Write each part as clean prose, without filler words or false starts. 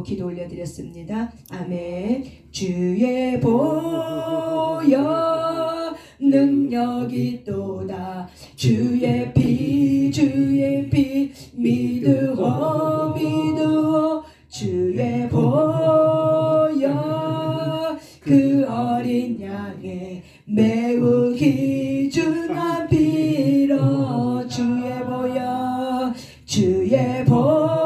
기도 올려드렸습니다. 아멘. 주의 보혈 능력이 또다. 주의 피 믿으오 주의 보혈 그 어린 양의 매우 귀중한 피로 주의 보혈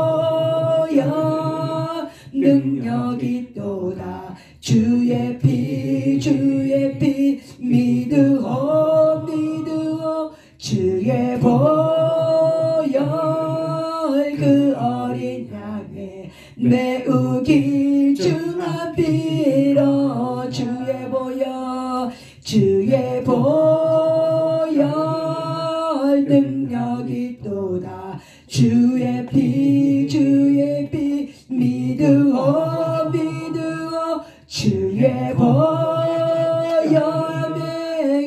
능력이 또다. 주의 피 믿으오 주의 보혈 그 어린 양의 매우 귀중한 피로 주의 보혈 능력이 또다. 주의 피 믿으오 주의 보혈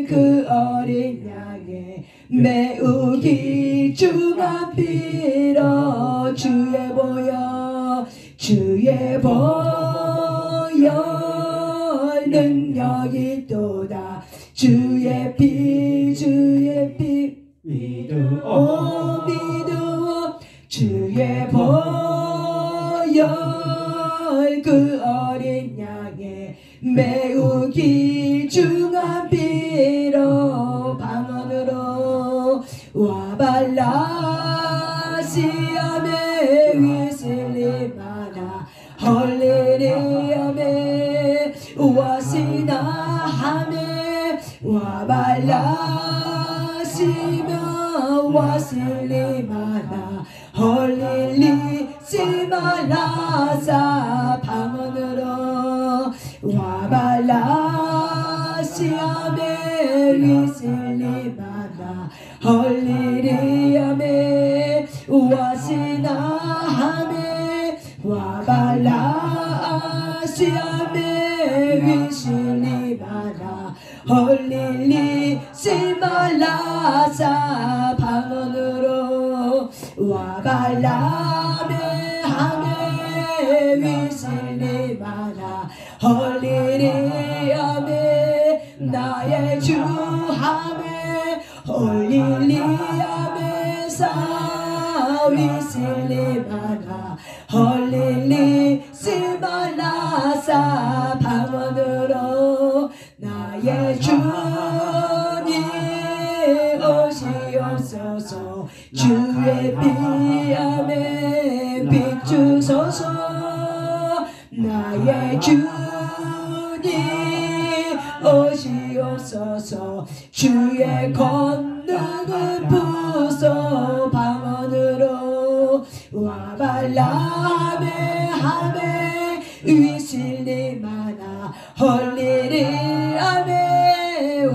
그 어린 양의 매우 귀중한 피로 주의 보혈 능력이 또다. 주의 피 믿으오 주의 보혈 그 어린 양의 매우 귀중한 피로 방언으로 와발라시아메 위슬리마나 헐리리아메 와시나하메 와발라시며 와실리마나 헐릴리 시말라사 방언으로 와발라시아메 위슬리마나 헐리리아메 와시나하메 와발라시아메 위슬리마나 헐릴리 시말라사 방언으로 와발라메 하메 위슬리마나 헐리리아메 나의 주 하메 헐리리아메 사 위슬리마나 헐릴리 시말라사 방언으로 나의 주님 오시옵소서. 주의 피함에 비추소서. 나의 주님 오시옵소서. 주의 권능을 부소 방언으로 와발라메 하메 위실리마나 헐리리아메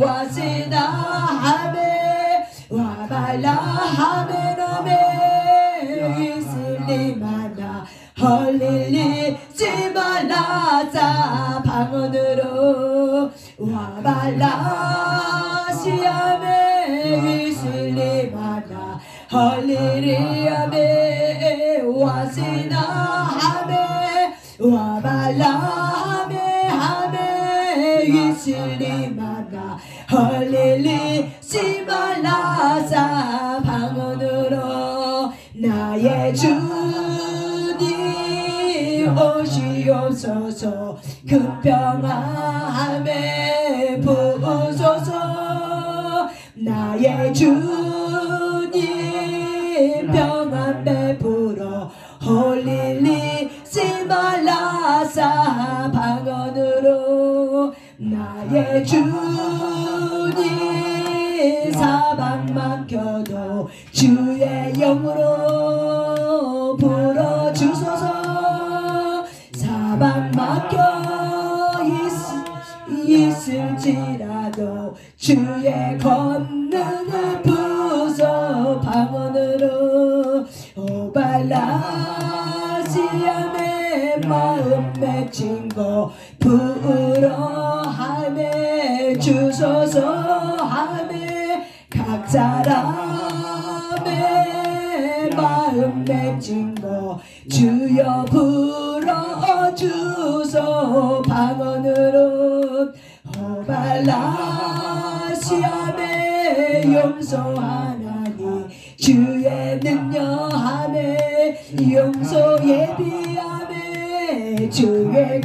와시나 하메 와발라하메 나메 위실리마나 헐릴리 시말라사 방언으로 와발라시아메 위실리마나 헐리리아메 와시나하메 와발라하메 하메 위실리마나 헐릴리 시말라사 방언으로 나의 주님 오시옵소서. 큰 평안함에 부으소서. 나의 주님 평안 베풀어 헐릴리 시말라사 방언으로 나의 주님 사방 막혀도 주의 영으로 불어주소서. 사방 막혀 있을지라도 주의 권능을 부소 방언으로 오발라시아메 마음 맺힌 거 부으러 하메 주소서 하메 각 사람의 마음 맺힌 거 주여 불어 주소 방언으로 호발라 시암에 용서하나니 주의 능력함에 용서 예비함에 주의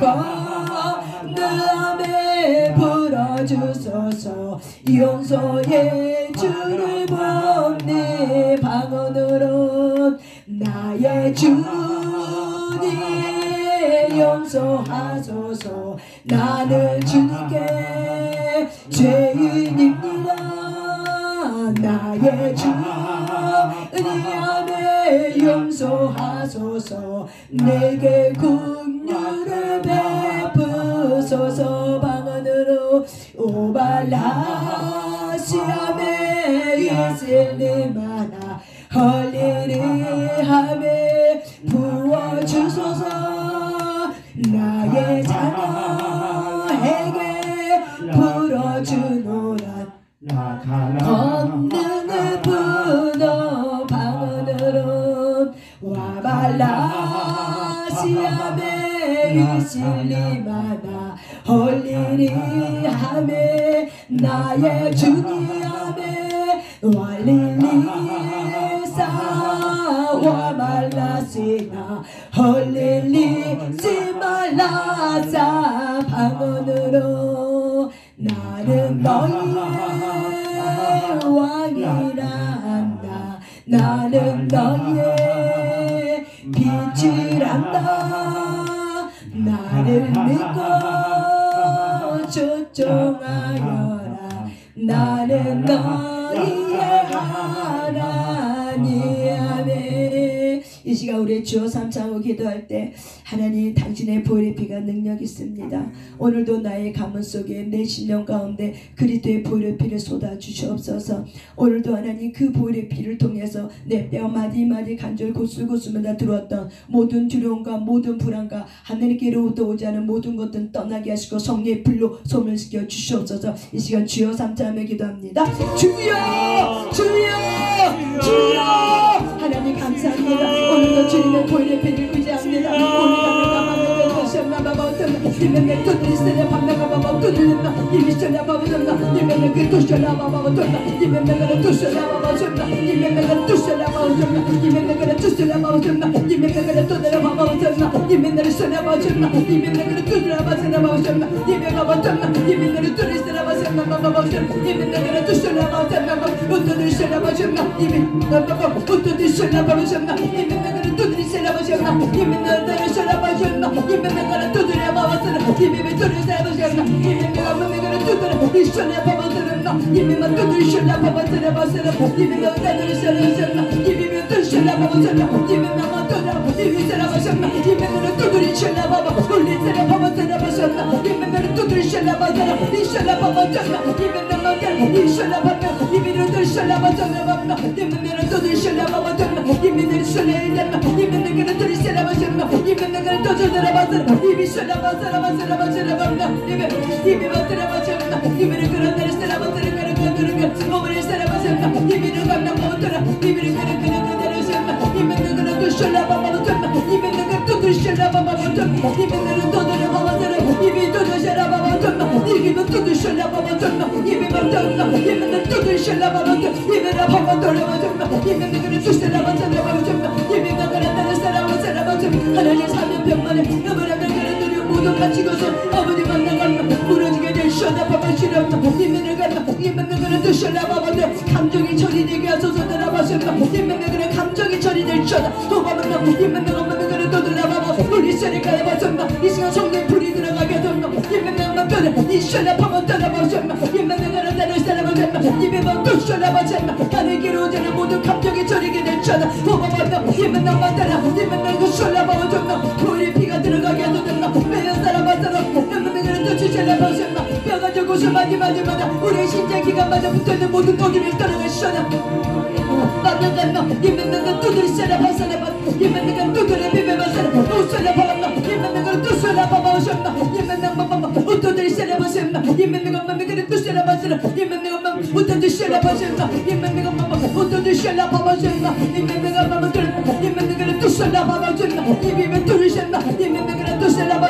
권능함에 불어주소서 용서의 주를 봅니 방언으로 나의 주님 용서하소서 나는 주님께 죄인입니다 나의 주님 안에 용서하소서 내게 긍휼을 베푸소서 방언으로 오발라 시암에 이슬리마나 헐리리 함에 부어주소서 나의 자녀에게 불어주노라 권능을 부어 방언으로 와발라 시암에 이슬리마나 헐리리 함에 나의 주님 함에 왈릴리사 와말라시나 헐릴리 시말라사 방언으로 나는 너희의 왕이란다 나는 너희의 빛이란다 나를 믿고 초청하여라 나는 너희의 하나님 아멘. 이 시간 우리 주여 삼창으로 기도할 때 하나님 당신의 보혈의 피가 능력 있습니다. 오늘도 나의 가문 속에 내 심령 가운데 그리스도의 보혈의 피를 쏟아 주시옵소서. 오늘도 하나님 그 보혈의 피를 통해서 내 뼈 마디마디 관절 고슬고슬마다 들어왔던 모든 두려움과 모든 불안과 하나님께로부터 오지 않은 모든 것들은 떠나게 하시고 성령의 불로 소멸시켜 주시옵소서. 이 시간 주여 삼창하며 기도합니다. 주여 주여 주여 하나님 감사합니다. 오늘도 주님의 보혈의 피를 의지합니다. 오늘 감사합니다. 이메메 뚜드리스레 밤나가바바 뚜드린다 이미스레 바바존다 이메메 그 투셔라 바바존다 이메메가 투셔라 바바존다 이메메가 투셔라 바바존다 이메메가 투셔라 바바존다 이메메가 뚜드라 바바존다 이메메가 셔라 바바존다 이메메가 뚜드라 바바존다 이메메가 바바존다 이메메가 뚜드리스레 바바존다 이메메가 투셔라 바바존다 뚜드리스레 바바존다 이메메가 뚜드리스레 바바존다 이메메가 뚜드리스레 바바존다 이메메가 셔라 바바존다 이메메가 뚜드리스레 바바존다 이메메 뚜드리스레 바바존다 이메메가 맘메가 뚜드라 이셔라 바바존다 이메메가 뚜드리스레 바바존다 이메메가 뚜드리스레 바바존다 이메메가 뚜드리스레 바바존다 이메메가 뚜드라 이메메가 바바존다 이메메가 뚜드리스레 바바 홀리스레 바바존다 바바존다 이메메가 뚜드리스레 바바존다 이셔라 바바존다 이메메가 이셔라 바바 이메메가 뚜드리스레 바바존다 바바 이메메가 뚜드리스레 바바존다 이메메가 셔레 이메메가 뚜드리스레 바바존다 이메메가 뚜드리스레 바바존다 이미셔라 바바존다 바바존다 바바 이메메가 바바존다 이메메가 뚜드리스레 바바존다 오브리스레 바바존다 이메메가 바바존다 이메메가 뚜드리스레 이메메가 뚜드리스레 바바존다 이메메가 뚜드리스레 바바존다 이메메가 뚜드리스레 바바존다 이메메가 뚜드리스레 바바존다 이메메가 뚜드리스레 바바존다 이메메가 뚜드리스레 바바존다 이메메가 바바존다 이메메가 뚜드리스레 바바존다 이메메가 뚜드리스레 바바존다 하나님 사는 병만에 여러분의 그릇들이 모두 갇히고서 아버지 만나가면 무너지게 될 셔다 바바시랍니다 이메메가 뚜드리스레 바바존다 감정이 처리되게 하소서 들어가셨다 이메메가 감정이 처리될 셔다 도바만나 이메메가 뚜드리스레 바바 홀리스레 가야바존다 이 시간 성령 불이 들어가게 하소서 이메메가 뚜드리스레 이셔라 바바존다 바바존다 이메메가 뚜드리스레 바바존다 이메메가 뚜드리스레 바바존다 하늘께로 오자는 모든 감정이 처리게 될 셔다 도바만나 이메메가 만나라 이메메가 셔라 바바존다 보혈의 피가 들어가게 하소서 매연 사람 바사람 이메메가 뚜드리스레 바바존다 뼈가 저곳을 마디마디마다 우리의 신장 기관마다 붙어있는 모든 노기를 떨어내셔라 만나간다 이메메가 뚜드리스레 바사람 이메메가 뚜드레 비베바사람 우스레 바람나 이메메가 뚜스레 바바오셨나 이메메가 바바바 우뚜드리스레 바사람나 이메메가 맘메가 뚜스레 바사람 이메메가 맘 우뚜드리스레 바사람나 이메메가 바바 우뚜드리스레 바바오셨나 이메메가 바바들 이메메가 뚜스레 바바오셨나 이메메가 뚜리셨나 이메메가 뚜스레 바사람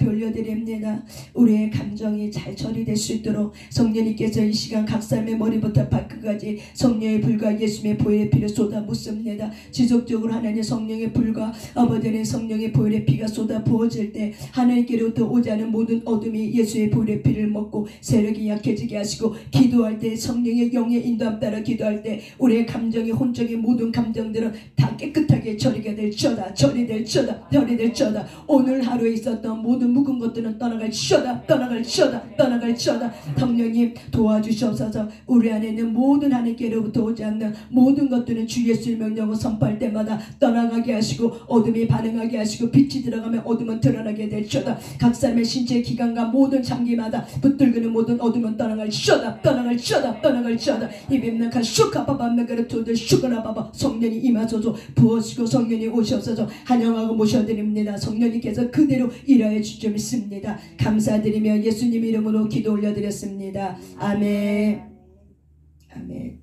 앞에 올려드립니다. 우리의 감정이 잘 처리될 수 있도록 성령님께서 이 시간 각 사람의 머리부터 발끝까지 성령의 불과 예수님의 보혈의 피를 쏟아 붓습니다. 지속적으로 하나님의 성령의 불과 아버지의 성령의 보혈의 피가 쏟아 부어질 때 하나님께로부터 오지 않은 모든 어둠이 예수의 보혈의 피를 먹고 세력이 약해지게 하시고, 기도할 때 성령의 영의 인도함 따라 기도할 때 우리의 감정이 혼적인 모든 감정들은 다 깨끗하게 처리가 될지어다. 처리될지어다. 처리될지어다. 오늘 하루에 있었던 모든 묵은 것들은 떠나갈지어다. 떠나갈지어다. 떠나갈지어다. 성령님 도와주시옵소서. 우리 안에 있는 모든 하나님께로부터 오지 않는 모든 것들은 주 예수의 명령을 선포할 때마다 떠나가게 하시고, 어둠이 반응하게 하시고, 빛이 들어가면 어둠은 드러나게 될지어다. 각 사람의 신체 기관과 모든 장기마다 붙들기는 모든 어둠은 떠나갈지어다. 떠나갈지어다. 떠나갈지어다. 이뱀나카 슈카바밤나가르 투들 슈가라바바. 성령이 임하소서. 부어시고 성령이 오셔서 환영하고 모셔드립니다. 성령님께서 그대로 일하여 주실 줄 믿습니다. 감사드리며 예수님 이름으로 기도 올려드렸습니다. 아멘. 아멘.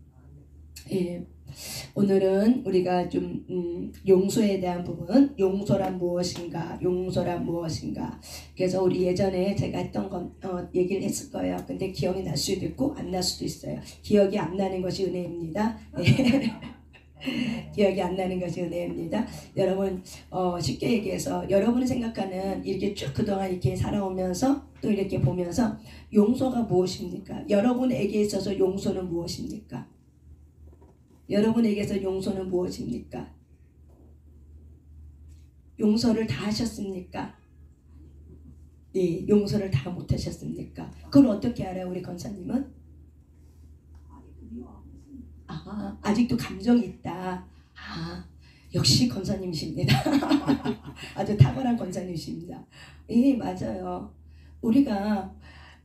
예. 오늘은 우리가 좀 용서에 대한 부분, 용서란 무엇인가, 용서란 무엇인가. 그래서 우리 예전에 제가 했던 건 얘기를 했을 거예요. 근데 기억이 날 수도 있고 안 날 수도 있어요. 기억이 안 나는 것이 은혜입니다. 기억이 안 나는 것이 은혜입니다. 여러분, 쉽게 얘기해서 여러분이 생각하는, 이렇게 쭉 그동안 이렇게 살아오면서 또 이렇게 보면서 용서가 무엇입니까? 여러분에게 있어서 용서는 무엇입니까? 여러분에게서 용서는 무엇입니까? 용서를 다 하셨습니까? 네, 용서를 다 못하셨습니까? 그걸 어떻게 알아요, 우리 권사님은? 아직도 감정이 있다. 역시 권사님이십니다. 아주 탁월한 권사님이십니다. 예, 맞아요. 우리가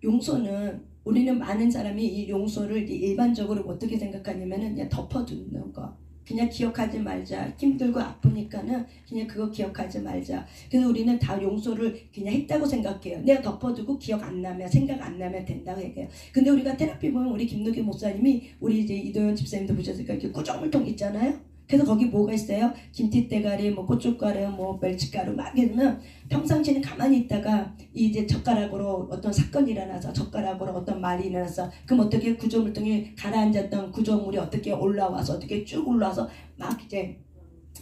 용서는, 우리는 많은 사람이 이 용서를 일반적으로 어떻게 생각하냐면은 그냥 덮어두는 거. 그냥 기억하지 말자. 힘들고 아프니까는 그냥 그거 기억하지 말자. 그래서 우리는 다 용서를 그냥 했다고 생각해요. 내가 덮어두고 기억 안 나면, 생각 안 나면 된다고 얘기해요. 근데 우리가 테라피 보면 우리 김노기 목사님이, 우리 이제 이도현 집사님도 보셨으니까 이렇게 꾸정물통 있잖아요. 그래서 거기 뭐가 있어요? 김치대가리, 뭐 고춧가루, 뭐 멸치가루 막 이러면 평상시에는 가만히 있다가 이제 젓가락으로 어떤 사건이 일어나서, 젓가락으로 어떤 말이 일어나서, 그럼 어떻게 구조물통이 가라앉았던 구조물이 어떻게 올라와서, 어떻게 쭉 올라와서 막 이제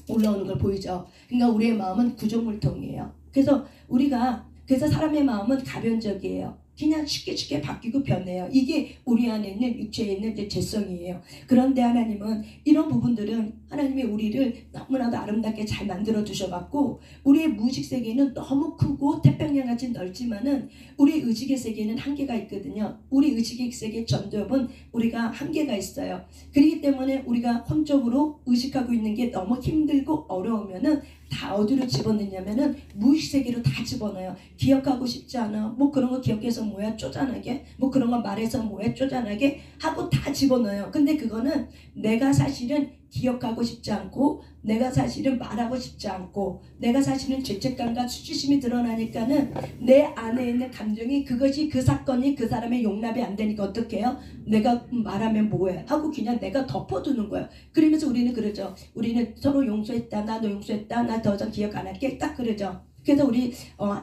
올라오는 걸 보이죠. 그러니까 우리의 마음은 구조물통이에요. 그래서 사람의 마음은 가변적이에요. 그냥 쉽게 바뀌고 변해요. 이게 우리 안에 있는, 육체에 있는 이제 죄성이에요. 그런데 하나님은 이런 부분들은, 하나님이 우리를 너무나도 아름답게 잘 만들어 주셔갖고, 우리의 무의식 세계는 너무 크고 태평양같이 넓지만은 우리 의식의 세계는 한계가 있거든요. 우리 의식의 세계 전도엽은 우리가 한계가 있어요. 그렇기 때문에 우리가 혼적으로 의식하고 있는 게 너무 힘들고 어려우면은 다 어디로 집어넣냐면은 무의식 세계로 다 집어넣어요. 기억하고 싶지 않아. 뭐 그런 거 기억해서 뭐야 쪼잔하게 뭐 그런 거 말해서 뭐야 쪼잔하게 하고 다 집어넣어요. 근데 그거는 내가 사실은 기억하고 싶지 않고 내가 사실은 말하고 싶지 않고 내가 사실은 죄책감과 수치심이 드러나니까는 내 안에 있는 감정이 그것이 그 사건이 그 사람의 용납이 안 되니까 어떻게 해요? 내가 말하면 뭐해? 하고 그냥 내가 덮어두는 거예요. 그러면서 우리는 그러죠. 우리는 서로 용서했다. 나 너 용서했다. 나 더 이상 기억 안 할게. 딱 그러죠. 그래서 우리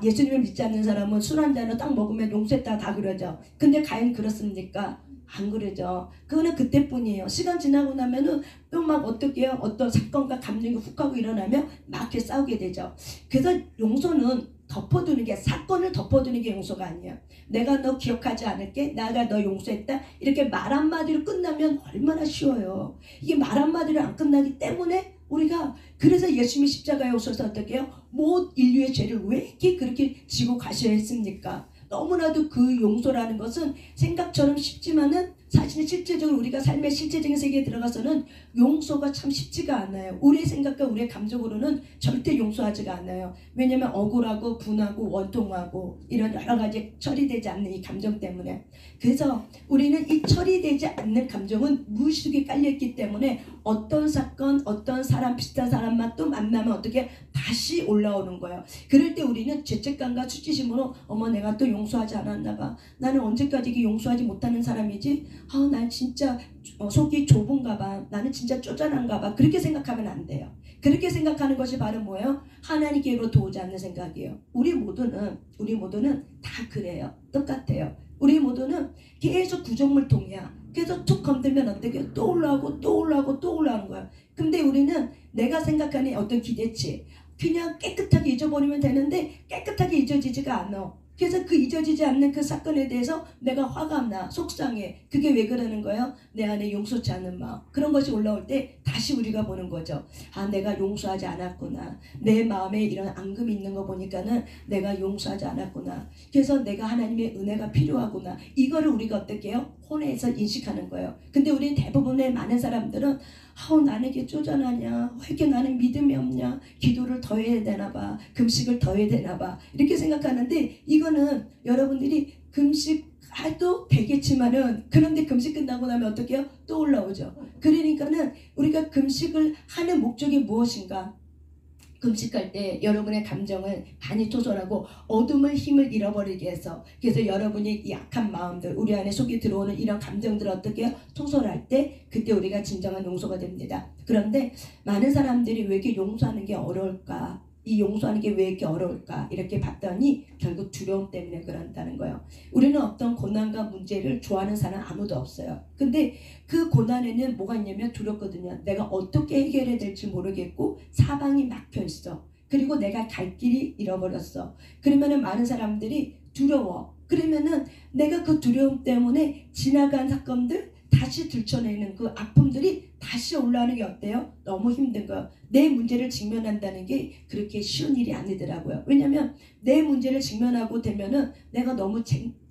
예수님을 믿지 않는 사람은 술 한 잔을 딱 먹으면 용서했다 다 그러죠. 근데 과연 그렇습니까? 안 그러죠. 그거는 그때뿐이에요. 시간 지나고 나면은 또 막 어떻게 해요? 어떤 사건과 감정이 훅 하고 일어나면 막 이렇게 싸우게 되죠. 그래서 용서는 덮어두는 게, 사건을 덮어두는 게 용서가 아니야. 내가 너 기억하지 않을게. 내가 너 용서했다. 이렇게 말 한마디로 끝나면 얼마나 쉬워요. 이게 말 한마디로 안 끝나기 때문에 우리가, 그래서 예수님이 십자가에 오셔서 어떻게 해요? 모든 인류의 죄를 왜 이렇게 그렇게 지고 가셔야 했습니까? 너무나도 그 용서라는 것은 생각처럼 쉽지만은 사실은 실제적으로 우리가 삶의 실제적인 세계에 들어가서는 용서가 참 쉽지가 않아요. 우리의 생각과 우리의 감정으로는 절대 용서하지가 않아요. 왜냐하면 억울하고 분하고 원통하고 이런 여러 가지 처리되지 않는 이 감정 때문에. 그래서 우리는 이 처리되지 않는 감정은 무의식에 깔려있기 때문에 어떤 사건, 어떤 사람, 비슷한 사람만 또 만나면 어떻게 다시 올라오는 거예요. 그럴 때 우리는 죄책감과 수치심으로 어머 내가 또 용서하지 않았나 봐. 나는 언제까지 이게 용서하지 못하는 사람이지? 난 진짜 속이 좁은가 봐. 나는 진짜 쪼잔한가 봐. 그렇게 생각하면 안 돼요. 그렇게 생각하는 것이 바로 뭐예요? 하나님께로부터 오지 않는 생각이에요. 우리 모두는 다 그래요. 똑같아요. 우리 모두는 계속 구정물통이야. 그래서 툭 건들면 어떻게 또 올라오고 또 올라오고 또 올라오는 거야. 근데 우리는 내가 생각하는 어떤 기대치 그냥 깨끗하게 잊어버리면 되는데 깨끗하게 잊어지지가 않아. 그래서 그 잊어지지 않는 그 사건에 대해서 내가 화가 나, 속상해. 그게 왜 그러는 거예요? 내 안에 용서치 않는 마음. 그런 것이 올라올 때 다시 우리가 보는 거죠. 내가 용서하지 않았구나. 내 마음에 이런 앙금이 있는 거 보니까는 내가 용서하지 않았구나. 그래서 내가 하나님의 은혜가 필요하구나. 이거를 우리가 어떻게 해요? 혼에서 인식하는 거예요. 근데 우리 대부분의 많은 사람들은 나는 이게 쪼잔하냐, 왜 이렇게 나는 믿음이 없냐, 기도를 더 해야 되나 봐, 금식을 더 해야 되나 봐, 이렇게 생각하는데, 이거는 여러분들이 금식해도 되겠지만은, 그런데 금식 끝나고 나면 어떻게 해요? 또 올라오죠. 그러니까는 우리가 금식을 하는 목적이 무엇인가? 금식할 때 여러분의 감정을 많이 토설하고 어둠을 힘을 잃어버리게 해서, 그래서 여러분이 약한 마음들, 우리 안에 속에 들어오는 이런 감정들을 어떻게 해요? 토설할 때 그때 우리가 진정한 용서가 됩니다. 그런데 많은 사람들이 왜 이렇게 용서하는 게 어려울까? 이 용서하는 게 왜 이렇게 어려울까? 이렇게 봤더니 결국 두려움 때문에 그런다는 거예요. 우리는 어떤 고난과 문제를 좋아하는 사람 아무도 없어요. 근데 그 고난에는 뭐가 있냐면 두렵거든요. 내가 어떻게 해결해야 될지 모르겠고 사방이 막혀 있어. 그리고 내가 갈 길이 잃어버렸어. 그러면은 많은 사람들이 두려워. 그러면은 내가 그 두려움 때문에 지나간 사건들 다시 들춰내는 그 아픔들이 다시 올라오는 게 어때요? 너무 힘든 거예요. 내 문제를 직면한다는 게 그렇게 쉬운 일이 아니더라고요. 왜냐면 내 문제를 직면하고 되면은 내가 너무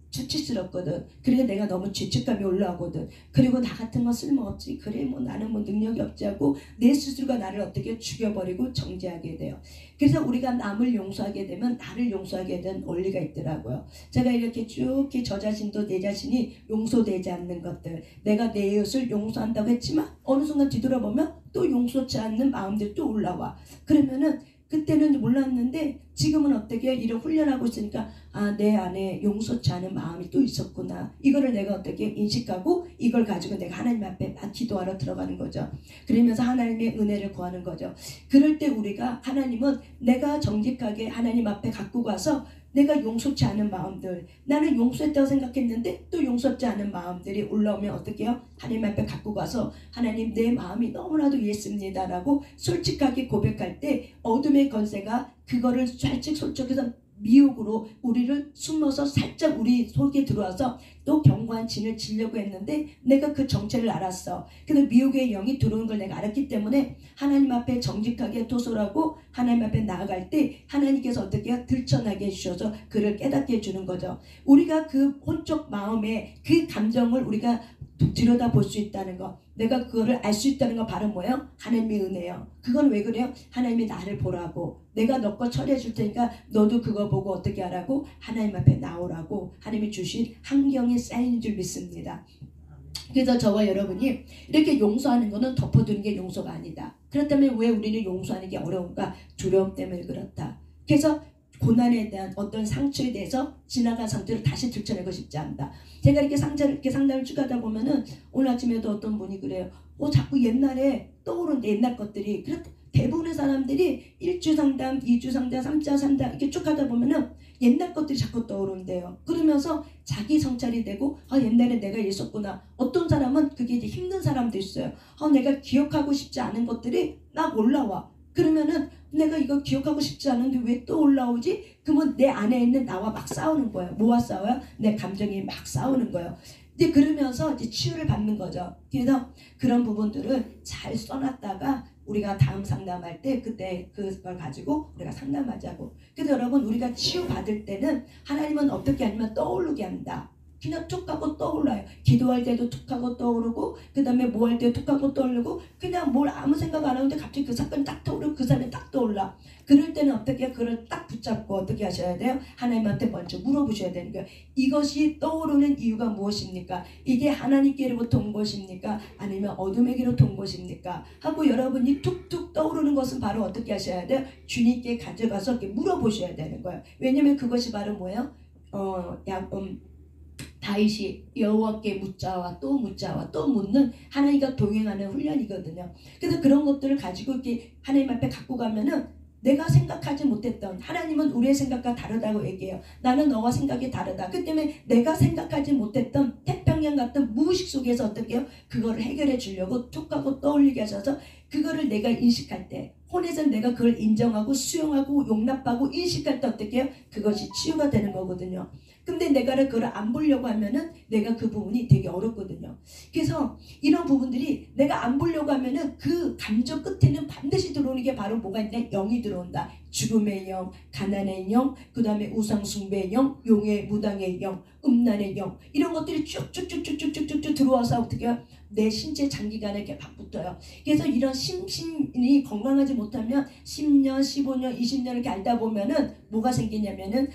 수치스럽거든. 그리고 내가 너무 죄책감이 올라오거든. 그리고 나 같은 거 쓸모없지. 그래 뭐 나는 뭐 능력이 없지 하고 내 스스로가 나를 어떻게 죽여버리고 정죄하게 돼요. 그래서 우리가 남을 용서하게 되면 나를 용서하게 된 원리가 있더라고요. 제가 이렇게 쭉 저 자신도 내 자신이 용서되지 않는 것들, 내가 내 이웃을 용서한다고 했지만 어느 순간 뒤돌아보면 또 용서치 않는 마음들이 또 올라와. 그러면은 그때는 몰랐는데 지금은 어떻게 이런 훈련하고 있으니까 내 안에 용서치 않은 마음이 또 있었구나. 이거를 내가 어떻게 인식하고 이걸 가지고 내가 하나님 앞에 기도하러 들어가는 거죠. 그러면서 하나님의 은혜를 구하는 거죠. 그럴 때 우리가 하나님은 내가 정직하게 하나님 앞에 갖고 가서 내가 용서치 않은 마음들, 나는 용서했다고 생각했는데 또 용서치 않은 마음들이 올라오면 어떻게 해요? 하나님 앞에 갖고 가서 하나님 내 마음이 너무나도 이해했습니다 라고 솔직하게 고백할 때 어둠의 권세가 그거를 살짝 솔직해서 미혹으로 우리를 숨어서 살짝 우리 속에 들어와서 또 견고한 진을 지려고 했는데 내가 그 정체를 알았어. 그래서 미혹의 영이 들어오는 걸 내가 알았기 때문에 하나님 앞에 정직하게 토설하고 하나님 앞에 나아갈 때 하나님께서 어떻게 해요? 들춰나게 해주셔서 그를 깨닫게 해주는 거죠. 우리가 그 혼적 마음에 그 감정을 우리가 들여다볼 수 있다는 거. 내가 그거를 알 수 있다는 건 바로 뭐예요? 하나님의 은혜예요. 그건 왜 그래요? 하나님이 나를 보라고, 내가 너 거 처리해 줄 테니까 너도 그거 보고 어떻게 하라고? 하나님 앞에 나오라고 하나님이 주신 환경이 쌓인 줄 믿습니다. 그래서 저와 여러분이 이렇게 용서하는 것은 덮어두는 게 용서가 아니다. 그렇다면 왜 우리는 용서하는 게 어려운가? 두려움 때문에 그렇다. 그래서 고난에 대한 어떤 상처에 대해서 지나간 상처를 다시 들춰내고 싶지 않다. 제가 이렇게 상담을 쭉 하다 보면은 오늘 아침에도 어떤 분이 그래요. 자꾸 옛날에 떠오르는데 옛날 것들이. 대부분의 사람들이 1주 상담, 2주 상담, 3주 상담 이렇게 쭉 하다 보면은 옛날 것들이 자꾸 떠오른대요. 그러면서 자기 성찰이 되고 옛날에 내가 이랬었구나. 어떤 사람은 그게 이제 힘든 사람도 있어요. 내가 기억하고 싶지 않은 것들이 막 올라와. 그러면은 내가 이거 기억하고 싶지 않은데 왜 또 올라오지? 그러면 내 안에 있는 나와 막 싸우는 거예요. 뭐와 싸워요? 내 감정이 막 싸우는 거예요. 이제 그러면서 이제 치유를 받는 거죠. 그래서 그런 부분들을 잘 써놨다가 우리가 다음 상담할 때 그때 그걸 가지고 우리가 상담하자고. 그래서 여러분 우리가 치유받을 때는 하나님은 어떻게 하냐면 떠오르게 한다. 그냥 툭 하고 떠올라요. 기도할 때도 툭 하고 떠오르고 그 다음에 뭐 할 때 툭 하고 떠오르고 그냥 뭘 아무 생각 안 하는데 갑자기 그 사건이 딱 떠오르고 그 사람이 딱 떠올라. 그럴 때는 어떻게 해요? 그걸 딱 붙잡고 어떻게 하셔야 돼요? 하나님한테 먼저 물어보셔야 되는 거예요. 이것이 떠오르는 이유가 무엇입니까? 이게 하나님께로부터 온 것입니까? 아니면 어둠에게로부터 온 것입니까? 하고 여러분이 툭툭 떠오르는 것은 바로 어떻게 하셔야 돼요? 주님께 가져가서 이렇게 물어보셔야 되는 거예요. 왜냐면 그것이 바로 뭐예요? 다윗이 여호와께 묻자와 또 묻자와 또 묻는 하나님과 동행하는 훈련이거든요. 그래서 그런 것들을 가지고 이렇게 하나님 앞에 갖고 가면은 내가 생각하지 못했던, 하나님은 우리의 생각과 다르다고 얘기해요. 나는 너와 생각이 다르다. 그 때문에 내가 생각하지 못했던 태평양 같은 무의식 속에서 어떻게 해요? 그거를 해결해 주려고 툭 하고 떠올리게 하셔서 그거를 내가 인식할 때, 혼에서 내가 그걸 인정하고 수용하고 용납하고 인식할 때 어떻게 해요? 그것이 치유가 되는 거거든요. 근데 내가 그걸 안 보려고 하면은 내가 그 부분이 되게 어렵거든요. 그래서 이런 부분들이 내가 안 보려고 하면은 그 감정 끝에는 반드시 들어오는 게 바로 뭐가 있냐? 영이 들어온다. 죽음의 영, 가난의 영, 그 다음에 우상숭배의 영, 용의 무당의 영, 음란의 영, 이런 것들이 쭉쭉쭉쭉쭉쭉쭉 들어와서 어떻게 해요? 내 신체 장기간에 이렇게 막 붙어요. 그래서 이런 심신이 건강하지 못하면 10년, 15년, 20년 이렇게 알다 보면은 뭐가 생기냐면은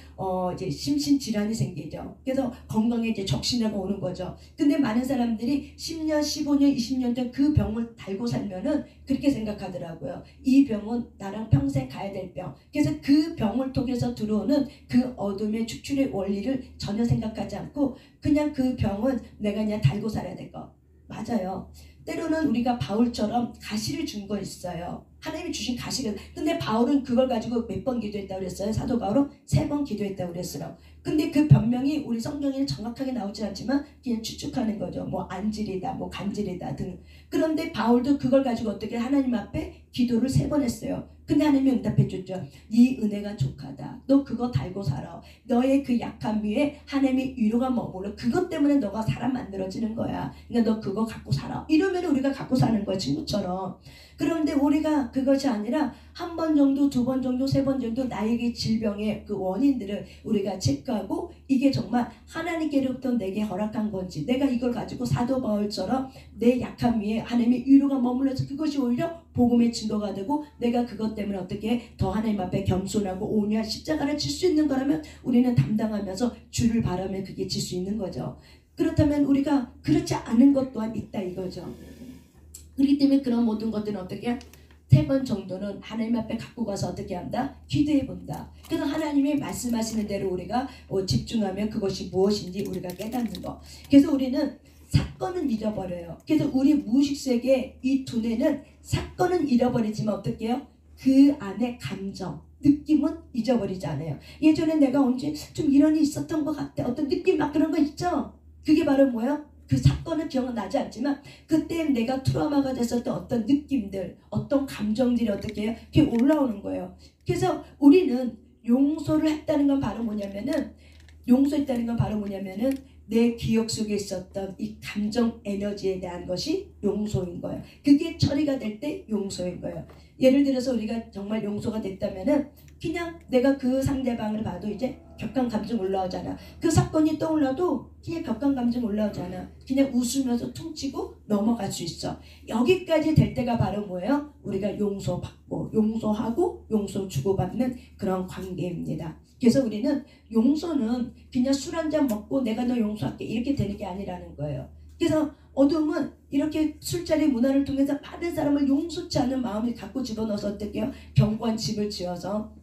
이제 심신 질환이 생기죠. 그래서 건강에 이제 적신호가 오는 거죠. 근데 많은 사람들이 10년, 15년, 20년 전 그 병을 달고 살면은 그렇게 생각하더라고요. 이 병은 나랑 평생 가야 될 병. 그래서 그 병을 통해서 들어오는 그 어둠의 축출의 원리를 전혀 생각하지 않고 그냥 그 병은 내가 그냥 달고 살아야 될 거. 맞아요. 때로는 우리가 바울처럼 가시를 준 거 있어요. 하나님이 주신 가시를. 근데 바울은 그걸 가지고 몇 번 기도했다고 그랬어요? 사도 바울은 3번 기도했다고 그랬어요. 근데 그 변명이 우리 성경에는 정확하게 나오지 않지만 그냥 추측하는 거죠. 뭐 안질이다, 뭐 간질이다 등. 그런데 바울도 그걸 가지고 어떻게 하나님 앞에 기도를 3번 했어요. 근데 하나님이 응답해 줬죠. 네 은혜가 족하다. 너 그거 달고 살아. 너의 그 약함 위에 하나님의 위로가 머물러. 그것 때문에 너가 사람 만들어지는 거야. 그러니까 너 그거 갖고 살아. 이러면 우리가 갖고 사는 거야, 친구처럼. 그런데 우리가 그것이 아니라 한 번 정도, 2번 정도, 3번 정도 나에게 질병의 그 원인들을 우리가 체크하고 이게 정말 하나님께로부터 내게 허락한 건지, 내가 이걸 가지고 사도 바울처럼 내 약함 위에 하나님의 위로가 머물러서 그것이 오히려 복음의 증거가 되고 내가 그것 때문에 어떻게 더 하나님 앞에 겸손하고 온유한 십자가를 질 수 있는 거라면 우리는 담당하면서 주를 바라며 그게 질 수 있는 거죠. 그렇다면 우리가 그렇지 않은 것 또한 있다 이거죠. 그렇기 때문에 그런 모든 것들은 어떻게 3번 정도는 하나님 앞에 갖고 가서 어떻게 한다? 기도해 본다. 그래서 하나님이 말씀하시는 대로 우리가 집중하면 그것이 무엇인지 우리가 깨닫는 거. 그래서 우리는 사건은 잊어버려요. 그래서 우리 무의식 세계 이 두뇌는 사건은 잃어버리지만 어떻게 해요? 그 안에 감정, 느낌은 잊어버리지 않아요. 예전에 내가 언제 좀 이런 일이 있었던 것 같아. 어떤 느낌 막 그런 거 있죠? 그게 바로 뭐예요? 그 사건은 기억은 나지 않지만 그때 내가 트라우마가 됐었던 어떤 느낌들, 어떤 감정들이 어떻게 해요? 이렇게 올라오는 거예요. 그래서 우리는 용서를 했다는 건 바로 뭐냐면은 내 기억 속에 있었던 이 감정 에너지에 대한 것이 용서인 거예요. 그게 처리가 될 때 용서인 거예요. 예를 들어서 우리가 정말 용서가 됐다면은 그냥 내가 그 상대방을 봐도 이제 격한 감정 올라오잖아. 그 사건이 떠올라도 그냥 격한 감정 올라오잖아. 그냥 웃으면서 퉁치고 넘어갈 수 있어. 여기까지 될 때가 바로 뭐예요? 우리가 용서받고 용서하고 용서 주고받는 그런 관계입니다. 그래서 우리는 용서는 그냥 술 한잔 먹고 내가 너 용서할게 이렇게 되는 게 아니라는 거예요. 그래서 어둠은 이렇게 술자리 문화를 통해서 많은 사람을 용서치 않는 마음을 갖고 집어넣어서 어떻게 해요? 견고한 집을 지어서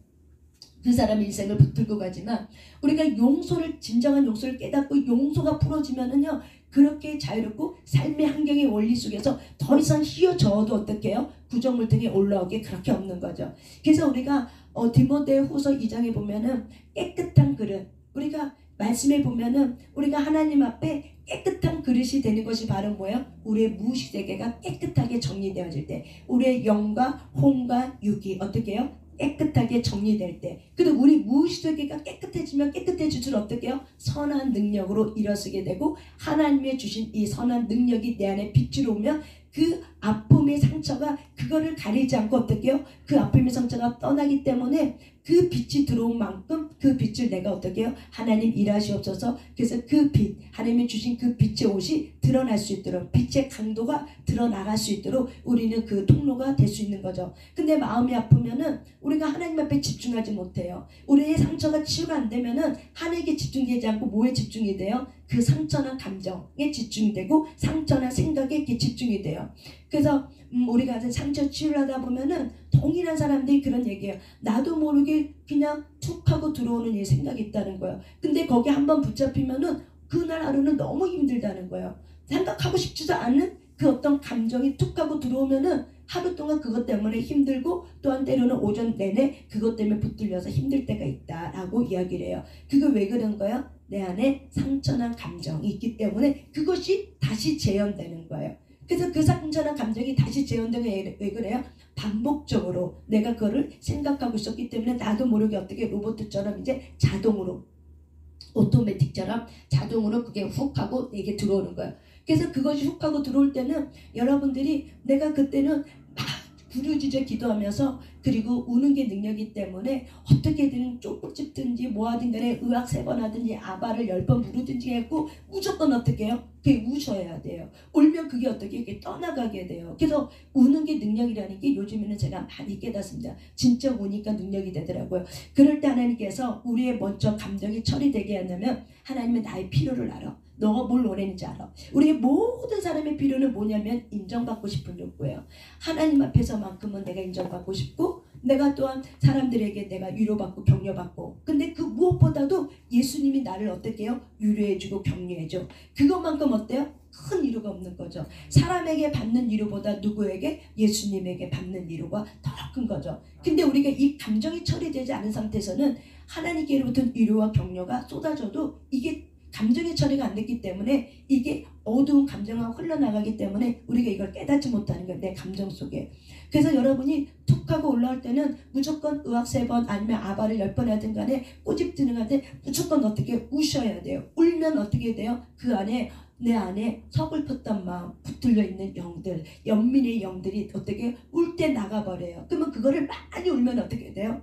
그 사람 인생을 붙들고 가지만 우리가 용서를 진정한 용서를 깨닫고 용서가 풀어지면은요 그렇게 자유롭고 삶의 환경의 원리 속에서 더 이상 휘어져도 어떻게 해요? 구정물 등에 올라오게 그렇게 없는 거죠. 그래서 우리가 디모데후서 2장에 보면은 깨끗한 그릇 우리가 말씀에 보면은 우리가 하나님 앞에 깨끗한 그릇이 되는 것이 바로 뭐예요? 우리의 무의식 세계가 깨끗하게 정리되어질 때 우리의 영과 혼과 육이 어떻게 해요? 깨끗하게 정리될 때 그리고 우리 무의식 세계가 깨끗해지면 깨끗해질수록 어떻게 해요? 선한 능력으로 일어서게 되고 하나님의 주신 이 선한 능력이 내 안에 빛으로 오면 그 아픔의 상처가 그거를 가리지 않고 어떻게 해요? 그 아픔의 상처가 떠나기 때문에 그 빛이 들어온 만큼 그 빛을 내가 어떻게 해요? 하나님 일하시옵소서. 그래서 그 빛, 하나님이 주신 그 빛의 옷이 드러날 수 있도록 빛의 강도가 드러나갈 수 있도록 우리는 그 통로가 될 수 있는 거죠. 근데 마음이 아프면은 우리가 하나님 앞에 집중하지 못해요. 우리의 상처가 치유가 안 되면은 하나님께 집중되지 않고 뭐에 집중이 돼요? 그 상처나 감정에 집중이 되고 상처나 생각에 이렇게 집중이 돼요. 그래서 우리가 상처 치유를 하다 보면은 동일한 사람들이 그런 얘기해요. 나도 모르게 그냥 툭 하고 들어오는 이 생각이 있다는 거예요. 근데 거기 한번 붙잡히면은 그날 하루는 너무 힘들다는 거예요. 생각하고 싶지도 않은 그 어떤 감정이 툭 하고 들어오면은 하루 동안 그것 때문에 힘들고 또한 때로는 오전 내내 그것 때문에 붙들려서 힘들 때가 있다라고 이야기를 해요. 그게 왜 그런 거예요? 내 안에 상처난 감정이 있기 때문에 그것이 다시 재현되는 거예요. 그래서 그 상처난 감정이 다시 재현되는 게 왜 그래요? 반복적으로 내가 그거를 생각하고 있었기 때문에 나도 모르게 어떻게 로봇처럼 이제 자동으로 오토매틱처럼 자동으로 그게 훅 하고 내게 들어오는 거예요. 그래서 그것이 훅 하고 들어올 때는 여러분들이 내가 그때는 막 부르짖어 기도하면서 그리고 우는 게 능력이기 때문에 어떻게든 쪽북 짚든지 뭐하든 간에 의학 3번 하든지 아바를 10번 부르든지 했고 무조건 어떻게 해요? 그게 우셔야 돼요. 울면 그게 어떻게 이렇게 떠나가게 돼요. 그래서 우는 게 능력이라는 게 요즘에는 제가 많이 깨닫습니다. 진짜 우니까 능력이 되더라고요. 그럴 때 하나님께서 우리의 먼저 감정이 처리되게 하냐면 하나님은 나의 필요를 알아. 너가 뭘 원했는지 알아. 우리의 모든 사람의 필요는 뭐냐면 인정받고 싶은 욕구예요. 하나님 앞에서만큼은 내가 인정받고 싶고 내가 또한 사람들에게 내가 위로받고 격려받고 근데 그 무엇보다도 예수님이 나를 어떻게 해요? 위로해주고 격려해줘. 그것만큼 어때요? 큰 위로가 없는 거죠. 사람에게 받는 위로보다 누구에게? 예수님에게 받는 위로가 더 큰 거죠. 근데 우리가 이 감정이 처리되지 않은 상태에서는 하나님께로부터 위로와 격려가 쏟아져도 이게 감정의 처리가 안 됐기 때문에 이게 어두운 감정과 흘러나가기 때문에 우리가 이걸 깨닫지 못하는 거예요. 내 감정 속에. 그래서 여러분이 툭 하고 올라올 때는 무조건 의학 3번 아니면 아바를 10번 하든 간에 꼬집드는 간에 무조건 어떻게 우셔야 돼요. 울면 어떻게 돼요? 그 안에 내 안에 서글펐던 마음 붙들려 있는 영들 연민의 영들이 어떻게 울 때 나가버려요. 그러면 그거를 많이 울면 어떻게 돼요?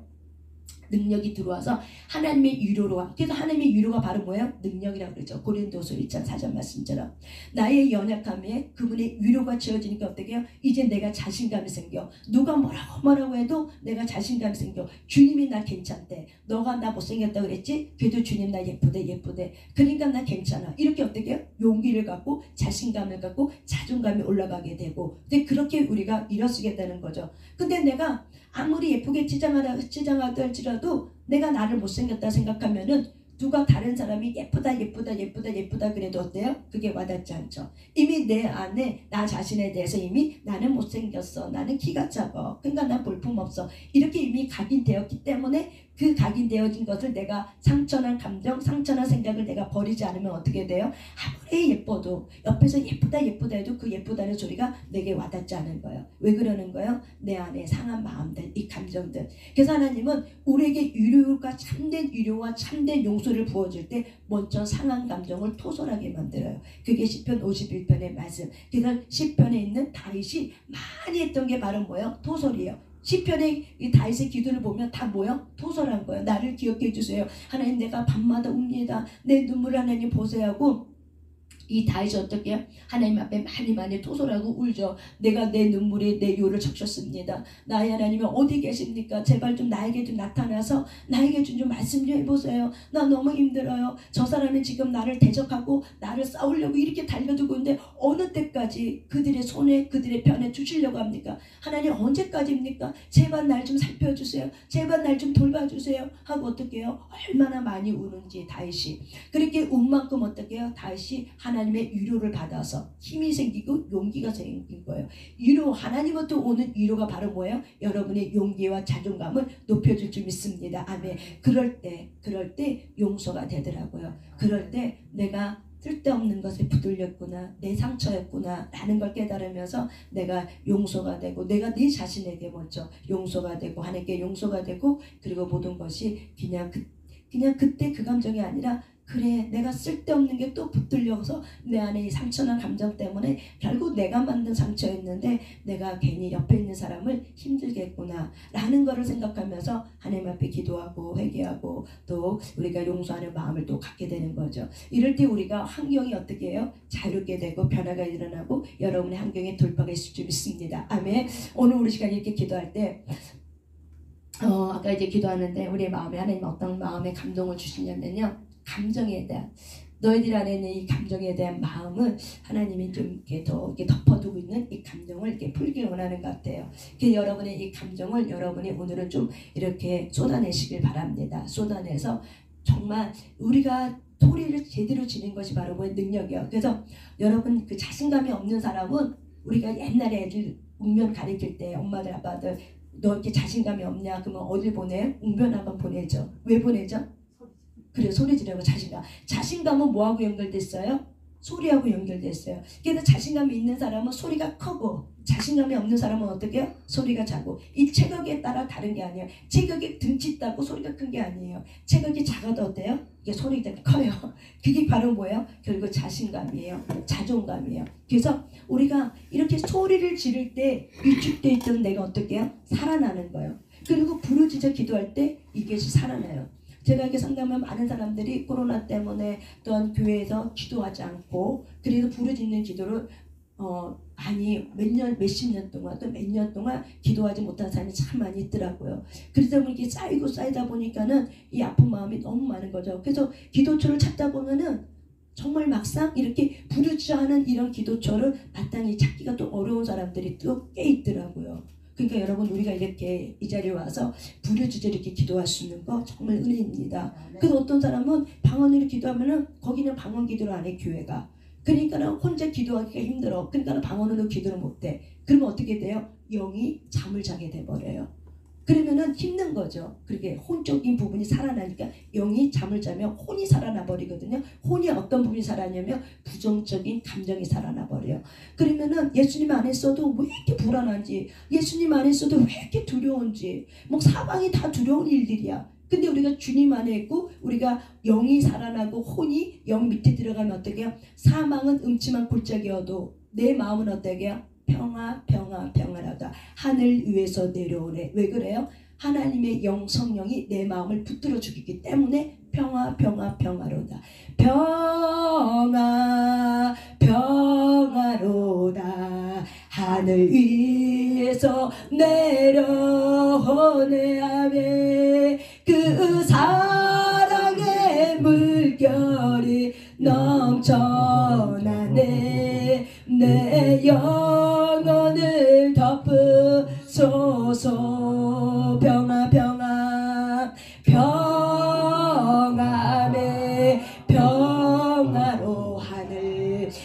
능력이 들어와서 하나님의 위로로 그래서 하나님의 위로가 바로 뭐예요? 능력이라고 그러죠. 고린도서 1장 4절 말씀처럼 나의 연약함에 그분의 위로가 지어지니까 어떻게 해요? 이제 내가 자신감이 생겨. 누가 뭐라고 해도 내가 자신감이 생겨. 주님이 나 괜찮대. 너가 나 못생겼다 그랬지? 그래도 주님 나 예쁘대. 그러니까 나 괜찮아. 이렇게 어떻게 해요? 용기를 갖고 자신감을 갖고 자존감이 올라가게 되고 근데 그렇게 우리가 일어서게 되는 거죠. 근데 내가 아무리 예쁘게 치장하다 할지라도 내가 나를 못생겼다 생각하면은 누가 다른 사람이 예쁘다 그래도 어때요? 그게 와닿지 않죠. 이미 내 안에 나 자신에 대해서 이미 나는 못생겼어. 나는 키가 작아. 그러니까 난 볼품없어. 이렇게 이미 각인되었기 때문에 그 각인되어진 것을 내가 상처난 감정, 상처난 생각을 내가 버리지 않으면 어떻게 돼요? 아무리 예뻐도 옆에서 예쁘다 해도 그 예쁘다는 소리가 내게 와닿지 않은 거예요. 왜 그러는 거예요? 내 안에 상한 마음들, 이 감정들. 그래서 하나님은 우리에게 위로가 참된 위로와 참된 용서를 부어줄 때 먼저 상한 감정을 토설하게 만들어요. 그게 시편 51편의 말씀. 그래서 시편에 있는 다윗이 많이 했던 게 바로 뭐예요? 토설이에요. 시편의 이 다윗의 기도를 보면 다 뭐요? 토설한 거예요. 나를 기억해 주세요. 하나님 내가 밤마다 웁니다. 내 눈물을 하나님 보세요 하고 이 다윗이 어떻게 해요? 하나님 앞에 많이 토설하고 울죠. 내가 내 눈물에 내 요를 적셨습니다. 나의 하나님이 어디 계십니까? 제발 좀 나에게 좀 나타나서 나에게 좀 말씀 좀 해보세요. 나 너무 힘들어요. 저 사람이 지금 나를 대적하고 나를 싸우려고 이렇게 달려들고 있는데 어느 때까지 그들의 손에 그들의 편에 주시려고 합니까? 하나님 언제까지입니까? 제발 날 좀 살펴주세요. 제발 날 좀 돌봐주세요 하고 어떻게 해요? 얼마나 많이 우는지 다윗이. 그렇게 운 만큼 어떻게 해요? 다윗이 하나님의 위로를 받아서 힘이 생기고 용기가 생긴 거예요. 위로, 하나님부터 오는 위로가 바로 뭐예요? 여러분의 용기와 자존감을 높여줄 줄 믿습니다. 아멘. 그럴 때 용서가 되더라고요. 그럴 때 내가 쓸데없는 것에 부들렸구나, 내 상처였구나 라는 걸 깨달으면서 내가 용서가 되고, 내가 내 자신에게 먼저 용서가 되고, 하나님께 용서가 되고, 그리고 모든 것이 그냥 그때 그 감정이 아니라, 그래 내가 쓸데없는 게 또 붙들려서 내 안에 이 상처나 감정 때문에 결국 내가 만든 상처였는데 내가 괜히 옆에 있는 사람을 힘들게 했구나 라는 거를 생각하면서 하나님 앞에 기도하고 회개하고 또 우리가 용서하는 마음을 또 갖게 되는 거죠. 이럴 때 우리가 환경이 어떻게 해요? 자유롭게 되고 변화가 일어나고 여러분의 환경에 돌파가 있을 줄 믿습니다. 아멘. 오늘 우리 시간 이렇게 기도할 때 아까 이제 기도하는데 우리의 마음에 하나님 어떤 마음의 감동을 주시냐면요, 감정에 대한, 너희들 안에 있는 이 감정에 대한 마음은 하나님이 좀 이렇게 더 이렇게 덮어두고 있는 이 감정을 이렇게 풀기를 원하는 것 같아요. 그 여러분의 이 감정을 여러분이 오늘은 좀 이렇게 쏟아내시길 바랍니다. 쏟아내서 정말 우리가 소리를 제대로 지는 것이 바로 뭐의 능력이에요. 그래서 여러분 그 자신감이 없는 사람은, 우리가 옛날에 애들 웅변 가르칠 때 엄마들 아빠들 너 이렇게 자신감이 없냐 그러면 어딜 보내요? 웅변 한번 보내죠. 왜 보내죠? 그래, 소리 지르고 자신감은 뭐하고 연결됐어요? 소리하고 연결됐어요. 그래서 자신감이 있는 사람은 소리가 크고, 자신감이 없는 사람은 어떻게 해요? 소리가 작고. 이 체격에 따라 다른 게 아니에요. 체격이 등치 있다고 소리가 큰 게 아니에요. 체격이 작아도 어때요? 이게 소리가 커요. 그게 바로 뭐예요? 결국 자신감이에요. 자존감이에요. 그래서 우리가 이렇게 소리를 지를 때 위축되어 있던 내가 어떻게 해요? 살아나는 거예요. 그리고 부르짖어 기도할 때 이것이 살아나요. 제가 이렇게 상담하면 많은 사람들이 코로나 때문에 또한 교회에서 기도하지 않고, 그래도 부르짖는 기도를 몇십 년 동안 또 몇 년 동안 기도하지 못한 사람이 참 많이 있더라고요. 그래서 이렇게 쌓이다 보니까는 이 아픈 마음이 너무 많은 거죠. 그래서 기도처를 찾다 보면은 정말 막상 이렇게 부르짖어 하는 이런 기도처를 마땅히 찾기가 또 어려운 사람들이 또 꽤 있더라고요. 그러니까 여러분, 우리가 이렇게 이 자리에 와서 부르짖어 이렇게 기도할 수 있는 거 정말 은혜입니다. 그래서 어떤 사람은 방언으로 기도하면은 거기는 방언 기도를 안 해, 교회가. 그러니까는 혼자 기도하기가 힘들어. 그러니까 방언으로 기도를 못해. 그러면 어떻게 돼요? 영이 잠을 자게 돼버려요. 그러면은 힘든 거죠. 그렇게 혼적인 부분이 살아나니까 영이 잠을 자면 혼이 살아나 버리거든요. 혼이 어떤 부분이 살아나냐면 부정적인 감정이 살아나 버려요. 그러면은 예수님 안에 있어도 왜 이렇게 불안한지, 예수님 안에 있어도 왜 이렇게 두려운지, 뭐 사방이 다 두려운 일들이야. 근데 우리가 주님 안에 있고 우리가 영이 살아나고 혼이 영 밑에 들어가면 어떻게 해요? 사망은 음침한 골짜기여도 내 마음은 어떻게 해요? 평화라다. 하늘 위에서 내려오네. 왜 그래요? 하나님의 영, 성령이 내 마음을 붙들어 주기 때문에 평화로다. 평화로다. 하늘 위에서 내려오네. 아멘. 그 사랑의 물결이 넘쳐나네. 내 영혼을 덮으소서. 평화매 평화로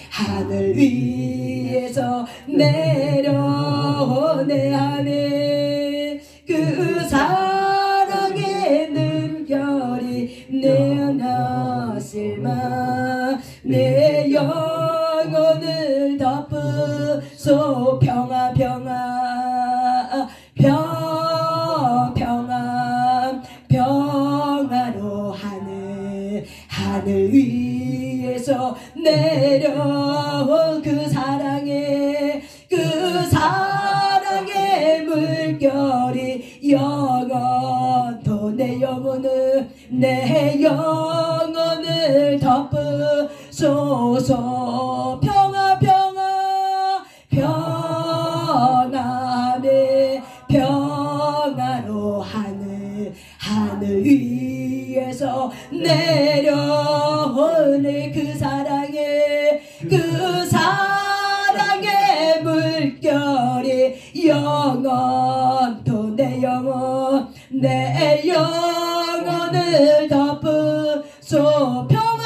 하늘 위에서 내려오네. 아멘. 그 사랑의 능결이 내 나실마 내 영혼을 덮으소. 평화로 하늘 위에서 내려온 그 사랑의 물결이 영원토 내 영혼을 내 영혼을 덮으소서. 평화 평화 평안에 평화로 하늘 위에서 내려오는 그 사랑의 물결이 영원토 내 영혼을 덮으소. 평화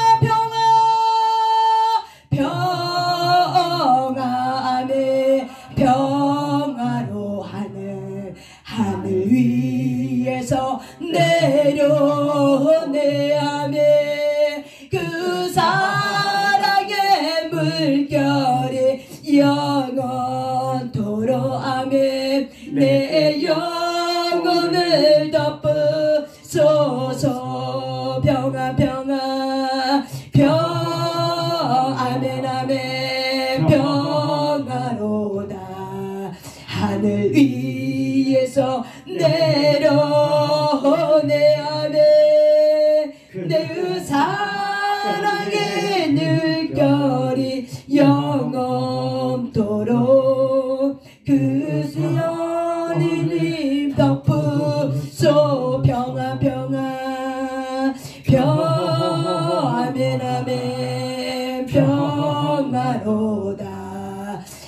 평안에 평화로 하늘 위에서 내려오네. 아멘. 그 사랑의 물결이 영원토록 아멘. 내 영혼을 덮으소서. 평화 아멘 아멘. 평화로다 하늘 위에서 내려오네. 아멘. 내 사랑의 물결이 영원토록 그 시온이님 덮으소. 평화 아멘 아멘. 평화로다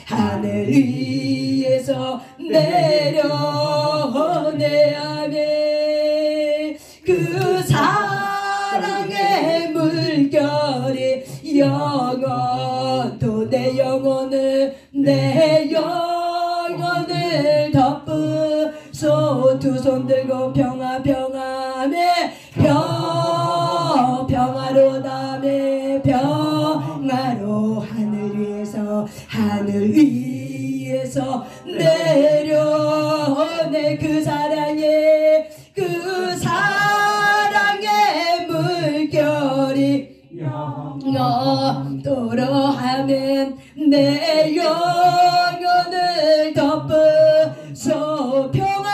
하늘 위에서 내려오네. 아멘. 그 사랑의 물결이 영원토 내 영혼을 덮으소. 두 손 들고 평화 아멘. 평화로다네. 평화로 하늘 위에서 내려오네. 그 사랑의 물결이 영원토록 하면 내 영혼을 덮으소. 평화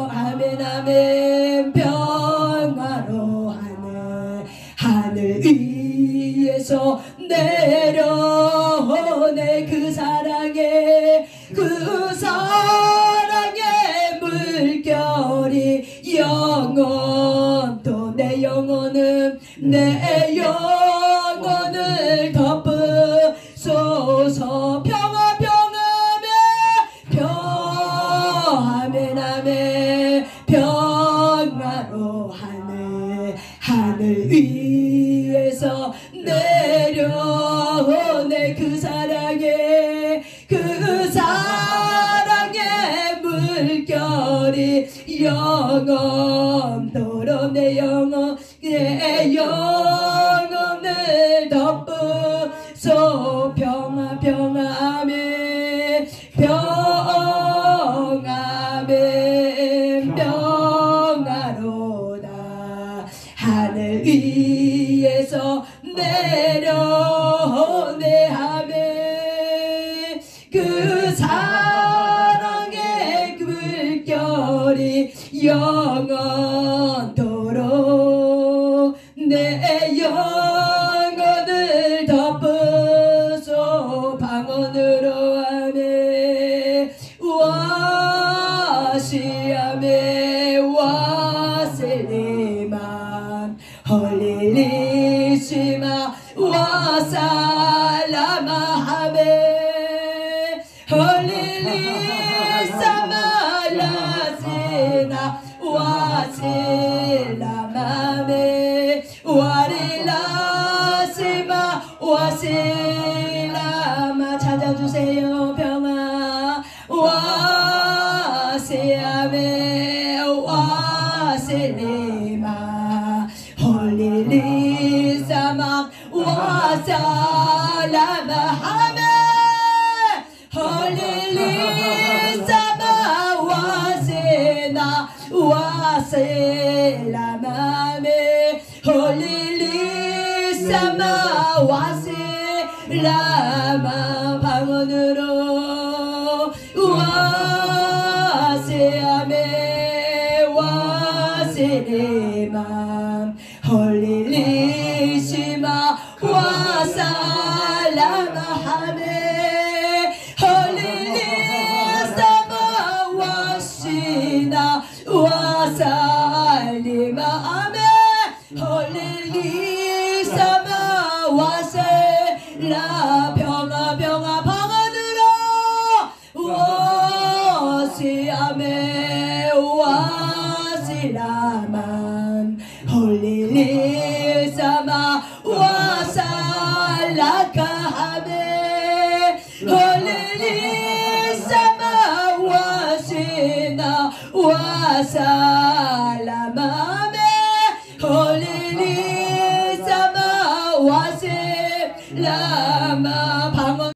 아멘 아멘. 평화로 하늘 위에서 내려오네. 그 사랑의 물결이 영원토 내 영혼을 덮으소서. 평화 아멘 아멘. 평화로 하늘 위에서 내려오네. 그 사랑의 물결이 영원토록 내 영혼을 덮으소. 평화 아멘. 아멘. 평화로다 하늘 위에서 내려오네. 아멘. 그 사랑의 물결이 영원토록 내 영혼을 덮으소. 방언으로 아멘. 와시아멘 와셀리만 홀리리시마 와살라마 아멘. 홀리리사말라시나 와실라마메 와릴라시마 와실라마. 찾아주세요. 평화 와세아메 와실리마 홀리리사마 와살라마 하메 홀리리사마 와세나 와셀라마메 홀리리사마 와셀라마. 방언으로 와세아메 와세레맘 헐릴리시마 와살라마하메 헐릴리사마 와시나 와살리마하메 헐릴리사마 와셀라 병아 방안으로 와시아메 와시라만 홀릴리사마 와살라카하메 홀릴리사마 와시나 와살라마메 홀릴리사마 와실라마